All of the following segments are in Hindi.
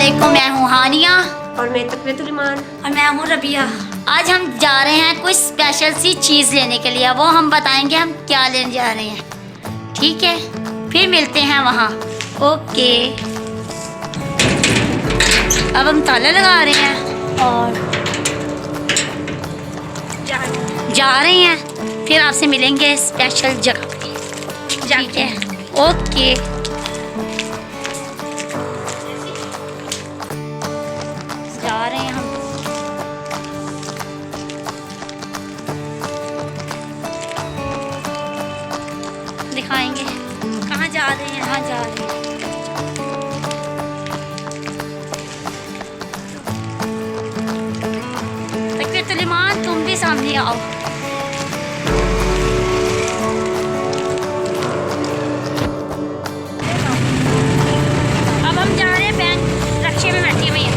वालेकुम, मैं हूँ हानिया और मैं तकरीबन और मैं हूँ रबिया। आज हम जा रहे हैं कुछ स्पेशल सी चीज़ लेने के लिए, वो हम बताएंगे हम क्या लेने जा रहे हैं। ठीक है, फिर मिलते हैं वहाँ। ओके, अब हम ताला लगा रहे हैं और जा रहे हैं, फिर आपसे मिलेंगे स्पेशल जगह पे। ठीक है, ओके। जा रहे हैं हम। दिखाएंगे कहाँ जा रहे हैं, कहाँ जा रहे हैं। तकरीबन तुम भी सामने आओ। अब हम जा रहे हैं, बैंक रक्षे में बैठी हुई है।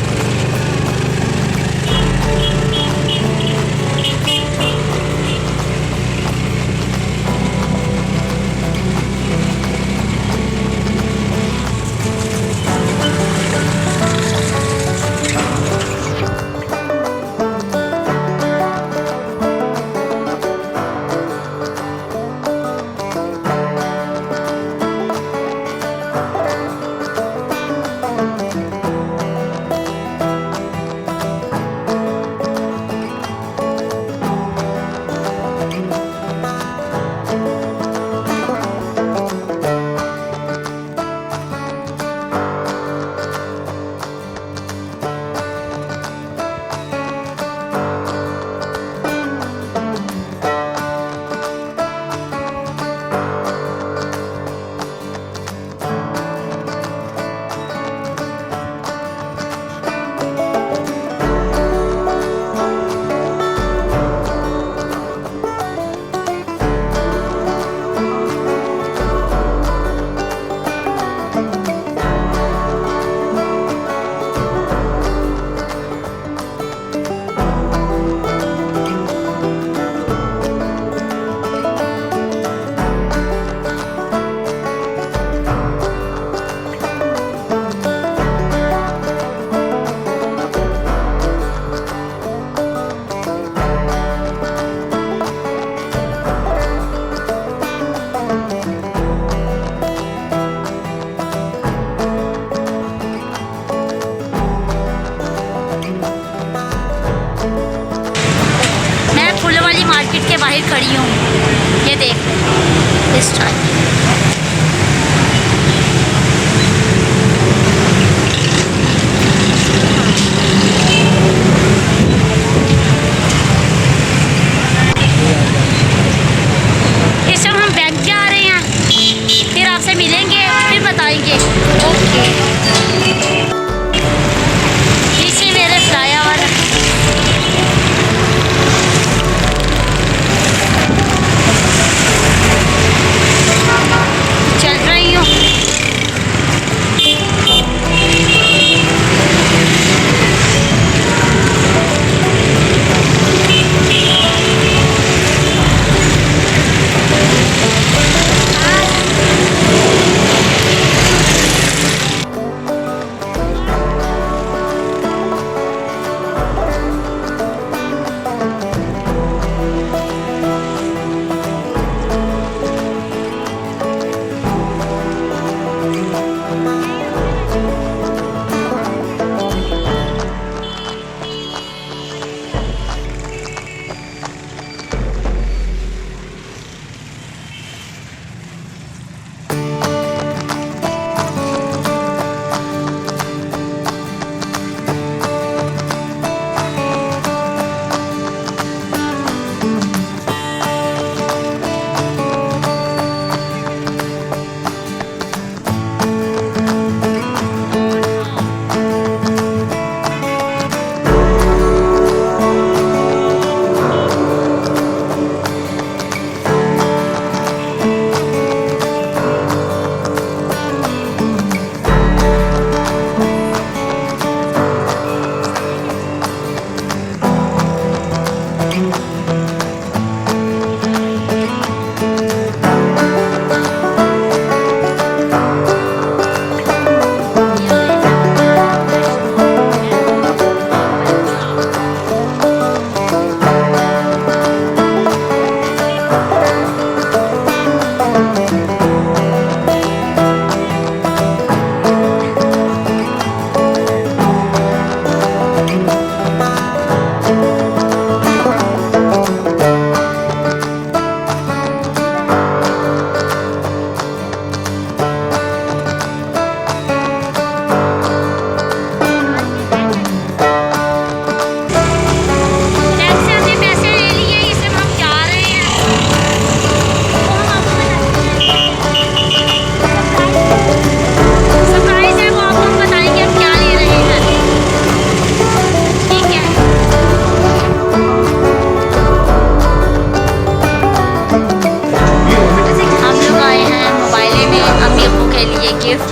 गिफ्ट।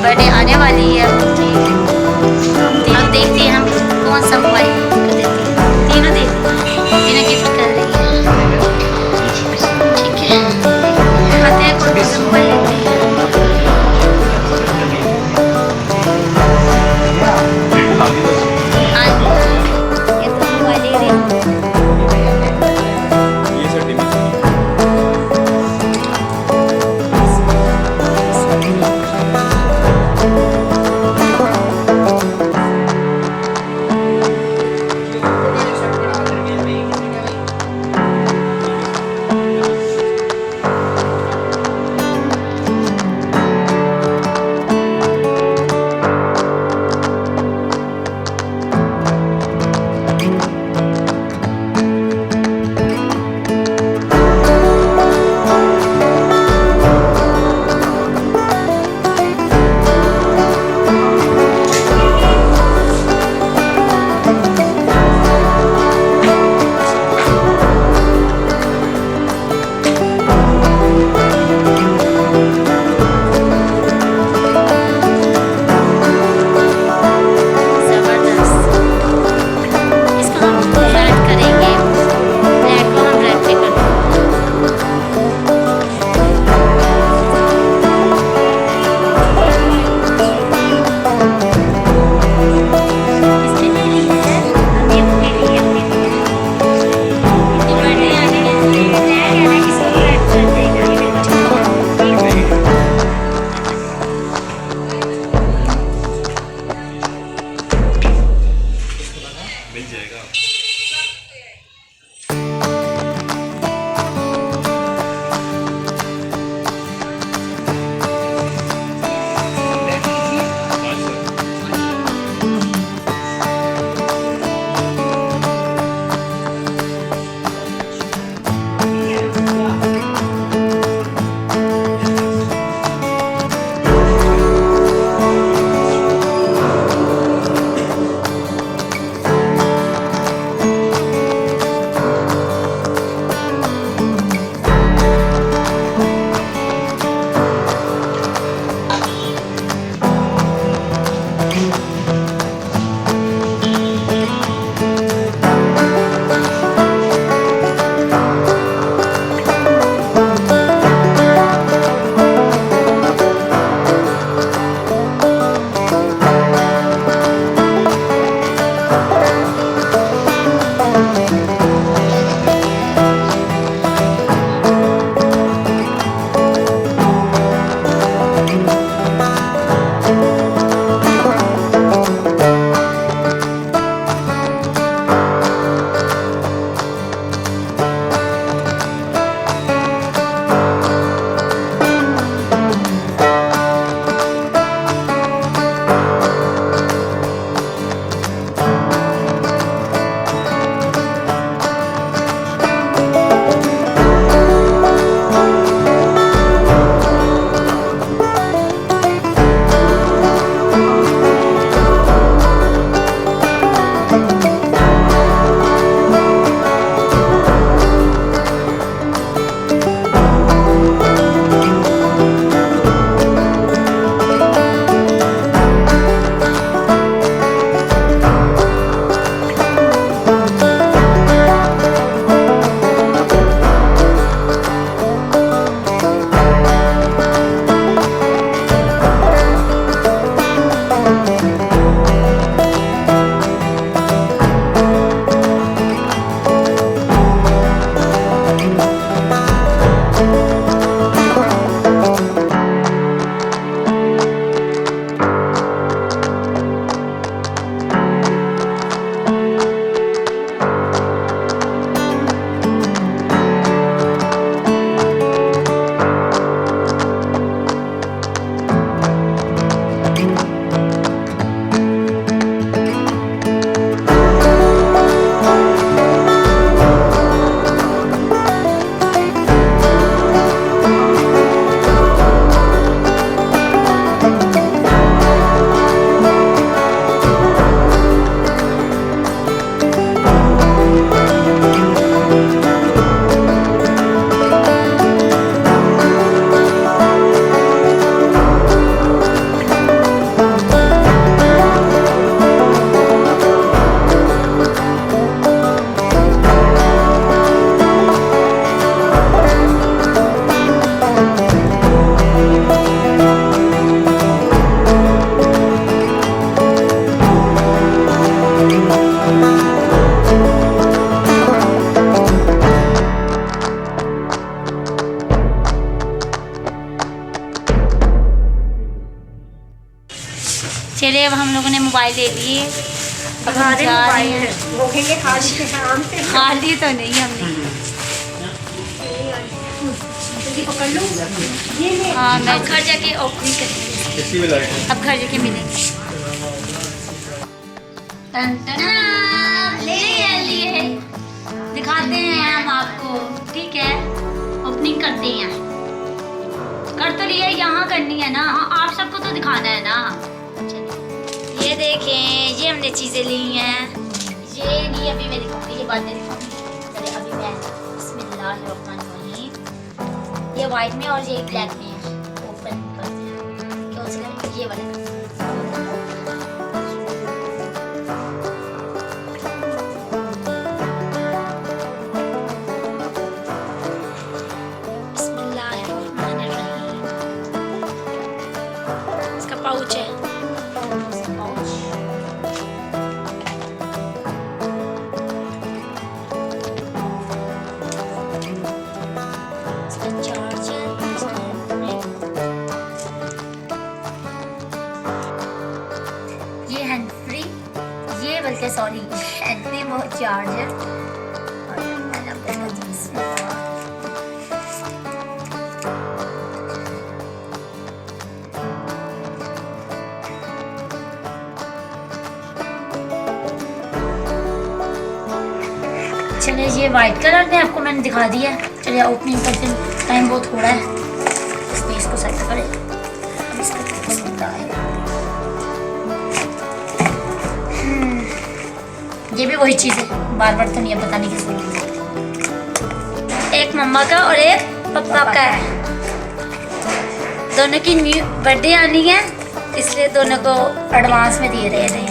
बर्थडे आने वाली है अब देखते हैं हम कौन सा मोबाइल देते हैं। तीनों गिफ्ट कर रही है। ठीक है, आते हैं कौन सा मोबाइल लेते हैं। ये तो मोबाइल ले रहे हैं। चलिए अब हम लोगों ने मोबाइल ले लिए, अब हम जा रहे हैं। खाली तो नहीं हमने। हाँ मैं घर जाके ओपनिंग करेंगे, अब घर जाके मिलेंगे। लिए दिखाते हैं हम आपको, ठीक है। ओपनिंग करते हैं, कर तो लिया, यहाँ करनी है ना, आप सबको तो दिखाना है ना। चलिए ये देखें, ये हमने चीज़ें ली हैं, ये नहीं अभी मैं दिखाऊंगी, ये बाद में दिखाऊंगी। चलिए अभी मैं बिस्मिल्लाहिर्रहमानिर्रहीम, ये वाइट में और ये ब्लैक में है। ओपन करते हैं, कौन सा ये वाला। पाउच है, ये हैंड फ्री, ये बल्कि सॉरी हैंड फ्री वो चार्जर। चलिए ये वाइट कलर में आपको मैंने दिखा दिया। चलिए ओपनिंग करते हैं, टाइम बहुत थोड़ा है इसलिए इसको सेट करें। अब इसका ये भी वही चीज़ है, बार बार तो नहीं है, बताने की जरूरत। एक मम्मा का और एक पापा का है, दोनों की न्यू बर्थडे आनी है इसलिए दोनों को एडवांस में दे रहे हैं।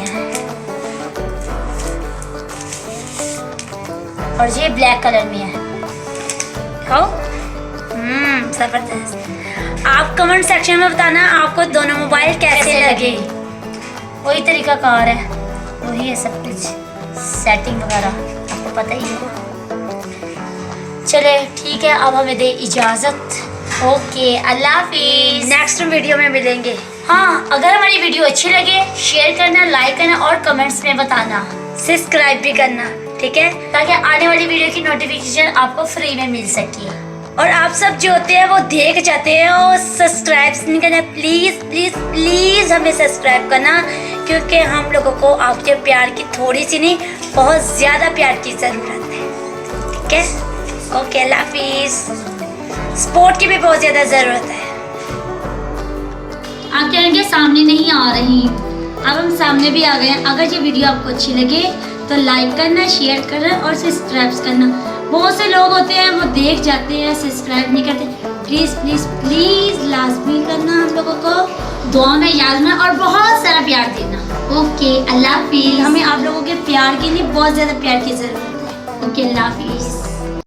और ये ब्लैक कलर में है, खाओ। जबरदस्त। आप कमेंट सेक्शन में बताना आपको दोनों मोबाइल कैसे लगे। वही तरीका कार है, वही है सब कुछ, सेटिंग वगैरह आपको पता ही है। चले ठीक है, अब हमें दे इजाज़त। ओके, अल्लाह हाफिज़, नेक्स्ट वीडियो में मिलेंगे। हाँ, अगर हमारी वीडियो अच्छी लगे शेयर करना, लाइक करना और कमेंट्स में बताना, सब्सक्राइब भी करना, ठीक है, ताकि आने वाली वीडियो की नोटिफिकेशन आपको फ्री में मिल सके। और आप सब जो होते हैं वो देख जाते हैं और सब्सक्राइब नहीं करना, प्लीज़ प्लीज़ प्लीज़ हमें सब्सक्राइब करना, क्योंकि हम लोगों को आपके प्यार की थोड़ी सी नहीं बहुत ज़्यादा प्यार की ज़रूरत है, ठीक है। ओके, अल्लाह हाफिज़। सपोर्ट की भी बहुत ज़्यादा ज़रूरत है। आप कहेंगे सामने नहीं आ रही, अब हम सामने भी आ गए हैं। अगर ये वीडियो आपको अच्छी लगे तो लाइक करना, शेयर करना और सब्सक्राइब करना। बहुत से लोग होते हैं वो देख जाते हैं, सब्सक्राइब नहीं करते। प्लीज़ प्लीज़ प्लीज़ लाजमी करना, हम लोगों को दुआ में याद रखना और बहुत सारा प्यार देना। ओके, अल्लाह हाफिज़। हमें आप लोगों के प्यार की नहीं बहुत ज़्यादा प्यार की ज़रूरत है। ओके, अल्लाह हाफिज़।